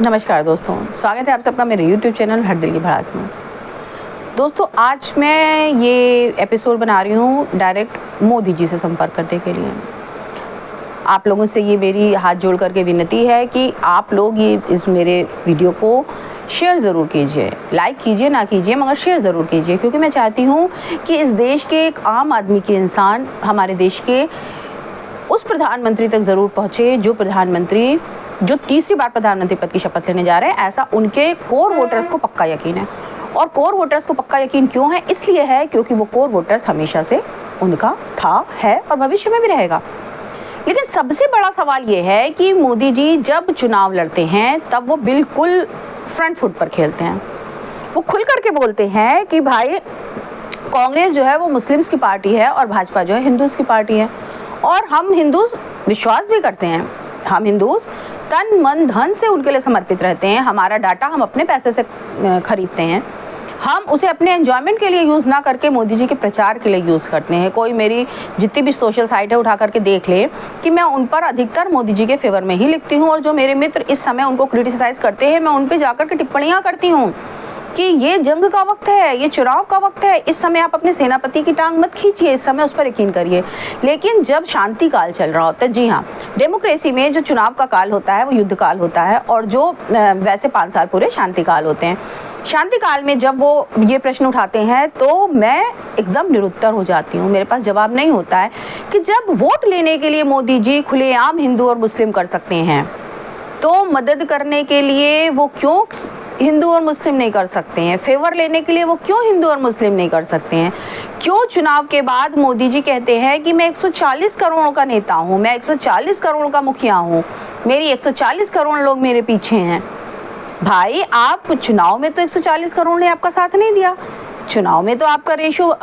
नमस्कार दोस्तों, स्वागत है आप सबका मेरे YouTube चैनल हर दिल की भड़ास में। दोस्तों, आज मैं ये एपिसोड बना रही हूँ डायरेक्ट मोदी जी से संपर्क करने के लिए। आप लोगों से ये मेरी हाथ जोड़ करके विनती है कि आप लोग ये इस मेरे वीडियो को शेयर ज़रूर कीजिए। लाइक कीजिए ना कीजिए, मगर शेयर ज़रूर कीजिए, क्योंकि मैं चाहती हूँ कि इस देश के एक आम आदमी के इंसान हमारे देश के उस प्रधानमंत्री तक ज़रूर पहुँचे जो तीसरी बार प्रधानमंत्री पद की शपथ लेने जा रहे हैं। ऐसा उनके कोर वोटर्स को पक्का यकीन है। और कोर वोटर्स को पक्का यकीन क्यों है? इसलिए है क्योंकि वो कोर वोटर्स हमेशा से उनका था, है और भविष्य में भी रहेगा। लेकिन सबसे बड़ा सवाल ये है कि मोदी जी जब चुनाव लड़ते हैं तब वो बिल्कुल फ्रंट फुट पर खेलते हैं। वो खुल करके बोलते हैं कि भाई कांग्रेस जो है वो मुस्लिम्स की पार्टी है और भाजपा जो है हिंदूज़ की पार्टी है, और हम हिंदूज़ विश्वास भी करते हैं। हम हिंदूज़ तन मन धन से उनके लिए समर्पित रहते हैं। हमारा डाटा हम अपने पैसे से खरीदते हैं। हम उसे अपने एंजॉयमेंट के लिए यूज़ ना करके मोदी जी के प्रचार के लिए यूज़ करते हैं। कोई मेरी जितनी भी सोशल साइट है उठा करके देख ले कि मैं उन पर अधिकतर मोदी जी के फेवर में ही लिखती हूँ, और जो मेरे मित्र इस समय उनको क्रिटिसाइज़ करते हैं मैं उन पर जाकर के टिप्पणियाँ करती हूँ कि ये जंग का वक्त है, ये चुनाव का वक्त है, इस समय आप अपने सेनापति की टांग मत खींचिए, इस समय उस पर यकीन करिए। लेकिन जब शांति काल चल रहा होता है, जी हाँ, डेमोक्रेसी में जो चुनाव का काल होता है वो युद्ध काल होता है, और जो वैसे 5 साल पूरे शांति काल होते हैं। शांति काल में जब वो ये प्रश्न उठाते हैं तो मैं एकदम निरुत्तर हो जाती हूँ। मेरे पास जवाब नहीं होता है कि जब वोट लेने के लिए मोदी जी खुलेआम हिंदू और मुस्लिम कर सकते हैं, तो मदद करने के लिए वो क्यों हिंदू और मुस्लिम नहीं कर सकते हैं? फेवर लेने के लिए वो क्यों हिंदू और मुस्लिम नहीं कर सकते हैं? क्यों चुनाव के बाद मोदी जी कहते हैं कि मैं 140 करोड़ का नेता हूँ, मैं 140 करोड़ का मुखिया हूँ, मेरी 140 करोड़ लोग मेरे पीछे हैं? भाई, आप चुनाव में तो 140 करोड़ ने आपका साथ नहीं दिया। चुनाव में तो आपका रेशो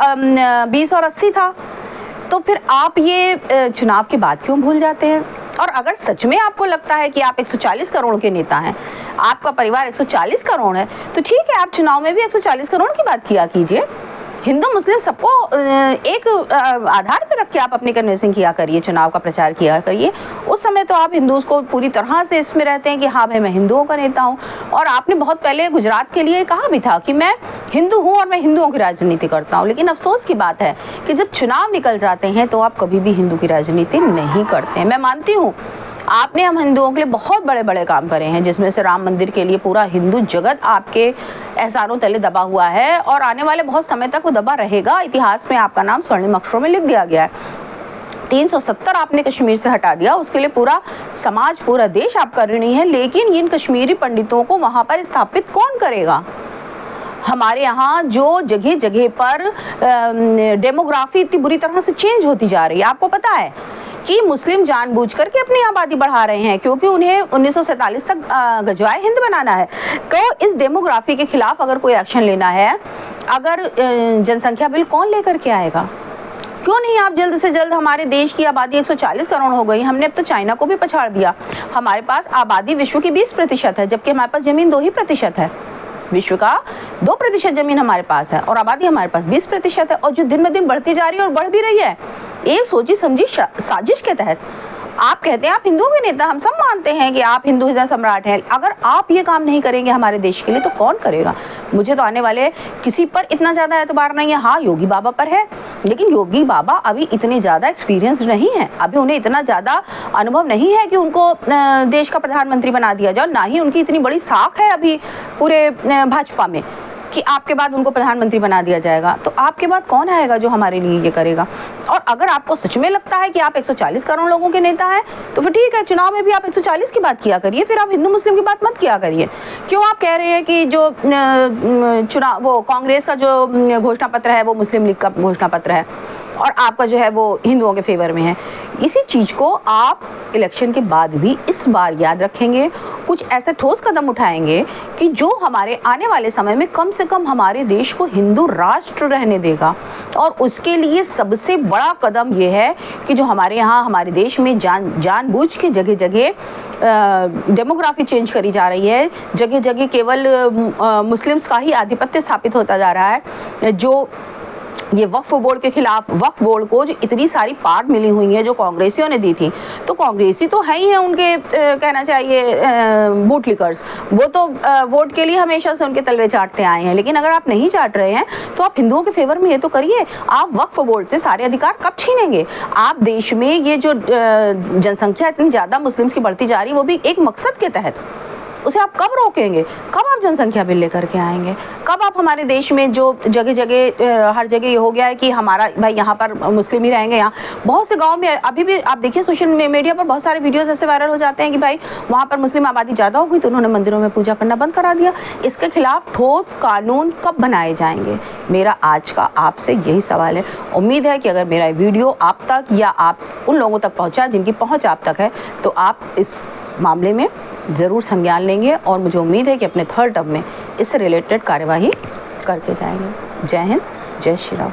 20 और 80 था। तो फिर आप ये चुनाव के बाद क्यों भूल जाते हैं? और अगर सच में आपको लगता है कि आप 140 करोड़ के नेता हैं, आपका परिवार 140 करोड़ है, तो ठीक है, आप चुनाव में भी 140 करोड़ की बात किया कीजिए। हिंदू मुस्लिम सबको एक आधार पर रख के आप अपनी कन्विंसिंग किया करिए, चुनाव का प्रचार किया करिए। उस समय तो आप हिंदूज़ को पूरी तरह से इसमें रहते हैं कि हाँ भाई, मैं हिंदुओं का नेता हूँ। और आपने बहुत पहले गुजरात के लिए कहा भी था कि मैं हिंदू हूँ और मैं हिंदुओं की राजनीति करता हूँ। लेकिन अफसोस की बात है कि जब चुनाव निकल जाते हैं तो आप कभी भी हिंदू की राजनीति नहीं करते हैं। मैं मानती हूँ आपने हम हिंदुओं के लिए बहुत बड़े बड़े काम करे हैं, जिसमें से राम मंदिर के लिए पूरा हिंदू जगत आपके एहसानों तले दबा हुआ है, और आने वाले बहुत समय तक वो दबा रहेगा। इतिहास में आपका नाम स्वर्णिम अक्षरों में लिख दिया गया है। 370 आपने कश्मीर से हटा दिया, उसके लिए पूरा समाज, पूरा देश आपका ऋणी है। लेकिन इन कश्मीरी पंडितों को वहाँ पर स्थापित कौन करेगा? हमारे यहाँ जो जगह जगह पर डेमोग्राफी इतनी बुरी तरह से चेंज होती जा रही है। आपको पता है कि मुस्लिम जानबूझ करके अपनी आबादी बढ़ा रहे हैं, क्योंकि उन्हें 1947 तक गजवाए हिंद बनाना है। तो इस डेमोग्राफी के खिलाफ अगर कोई एक्शन लेना है, अगर जनसंख्या बिल कौन लेकर के आएगा? क्यों नहीं आप जल्द से जल्द, हमारे देश की आबादी 140 करोड़ हो गई, हमने अब तो चाइना को भी पछाड़ दिया। हमारे पास आबादी विश्व की 20% है, जबकि हमारे पास जमीन 2% है। विश्व का 2% जमीन हमारे पास है और आबादी हमारे पास 20% है, और जो दिन में दिन बढ़ती जा रही है और बढ़ भी रही है, एक सोची समझी साजिश के तहत। आप कहते हैं आप हिंदुओं के नेता, हम सब मानते हैं कि आप हिंदू सम्राट हैं। अगर आप ये काम नहीं करेंगे हमारे देश के लिए, तो कौन करेगा? मुझे तो आने वाले किसी पर इतना ज़्यादा एतबार नहीं है। हाँ, योगी बाबा पर है, लेकिन योगी बाबा अभी इतने ज़्यादा एक्सपीरियंस नहीं है, अभी उन्हें इतना ज़्यादा अनुभव नहीं है कि उनको देश का प्रधानमंत्री बना दिया जाए। ना ही उनकी इतनी बड़ी साख है अभी पूरे भाजपा में कि आपके बाद उनको प्रधानमंत्री बना दिया जाएगा। तो आपके बाद कौन आएगा जो हमारे लिए ये करेगा? और अगर आपको सच में लगता है कि आप 140 करोड़ लोगों के नेता हैं, तो फिर ठीक है, चुनाव में भी आप 140 की बात किया करिए, फिर आप हिंदू मुस्लिम की बात मत किया करिए। क्यों आप कह रहे हैं कि जो चुनाव, वो कांग्रेस का जो घोषणा पत्र है वो मुस्लिम लीग का घोषणा पत्र है, और आपका जो है वो हिंदुओं के फेवर में है? इसी चीज़ को आप इलेक्शन के बाद भी इस बार याद रखेंगे, कुछ ऐसे ठोस कदम उठाएंगे कि जो हमारे आने वाले समय में कम से कम हमारे देश को हिंदू राष्ट्र रहने देगा। और उसके लिए सबसे बड़ा कदम ये है कि जो हमारे यहाँ, हमारे देश में जानबूझ के जगह जगह डेमोग्राफी चेंज करी जा रही है, जगह जगह केवल मुस्लिम्स का ही आधिपत्य स्थापित होता जा रहा है, जो ये वक्फ बोर्ड के खिलाफ, वक्फ बोर्ड को जो इतनी सारी पार्ट मिली हुई है जो कांग्रेसियों ने दी थी, तो कांग्रेसी तो है ही है उनके कहना चाहिए बूट लिकर्स, वो तो वोट के लिए हमेशा से उनके तलवे चाटते आए हैं। लेकिन अगर आप नहीं चाट रहे हैं तो आप हिंदुओं के फेवर में ये तो करिए। आप वक्फ बोर्ड से सारे अधिकार कब छीनेंगे? आप देश में ये जो जनसंख्या इतनी ज़्यादा मुस्लिम्स की बढ़ती जा रही है, वो भी एक मकसद के तहत, उसे आप कब रोकेंगे? कब आप जनसंख्या बिल लेकर के आएंगे? कब आप हमारे देश में जो जगह जगह हर जगह ये हो गया है कि हमारा भाई यहाँ पर मुस्लिम ही रहेंगे, यहाँ बहुत से गांव में अभी भी आप देखिए सोशल मीडिया पर बहुत सारे वीडियोस ऐसे वायरल हो जाते हैं कि भाई वहाँ पर मुस्लिम आबादी ज़्यादा हो गई तो उन्होंने मंदिरों में पूजा करना बंद करा दिया। इसके खिलाफ ठोस कानून कब बनाए जाएंगे? मेरा आज का आपसे यही सवाल है। उम्मीद है कि अगर मेरा वीडियो आप तक या आप उन लोगों तक पहुँचा जिनकी पहुँच आप तक है, तो आप इस मामले में ज़रूर संज्ञान लेंगे और मुझे उम्मीद है कि अपने थर्ड टर्म में इससे रिलेटेड कार्यवाही करके जाएंगे। जय हिंद, जय श्री राम।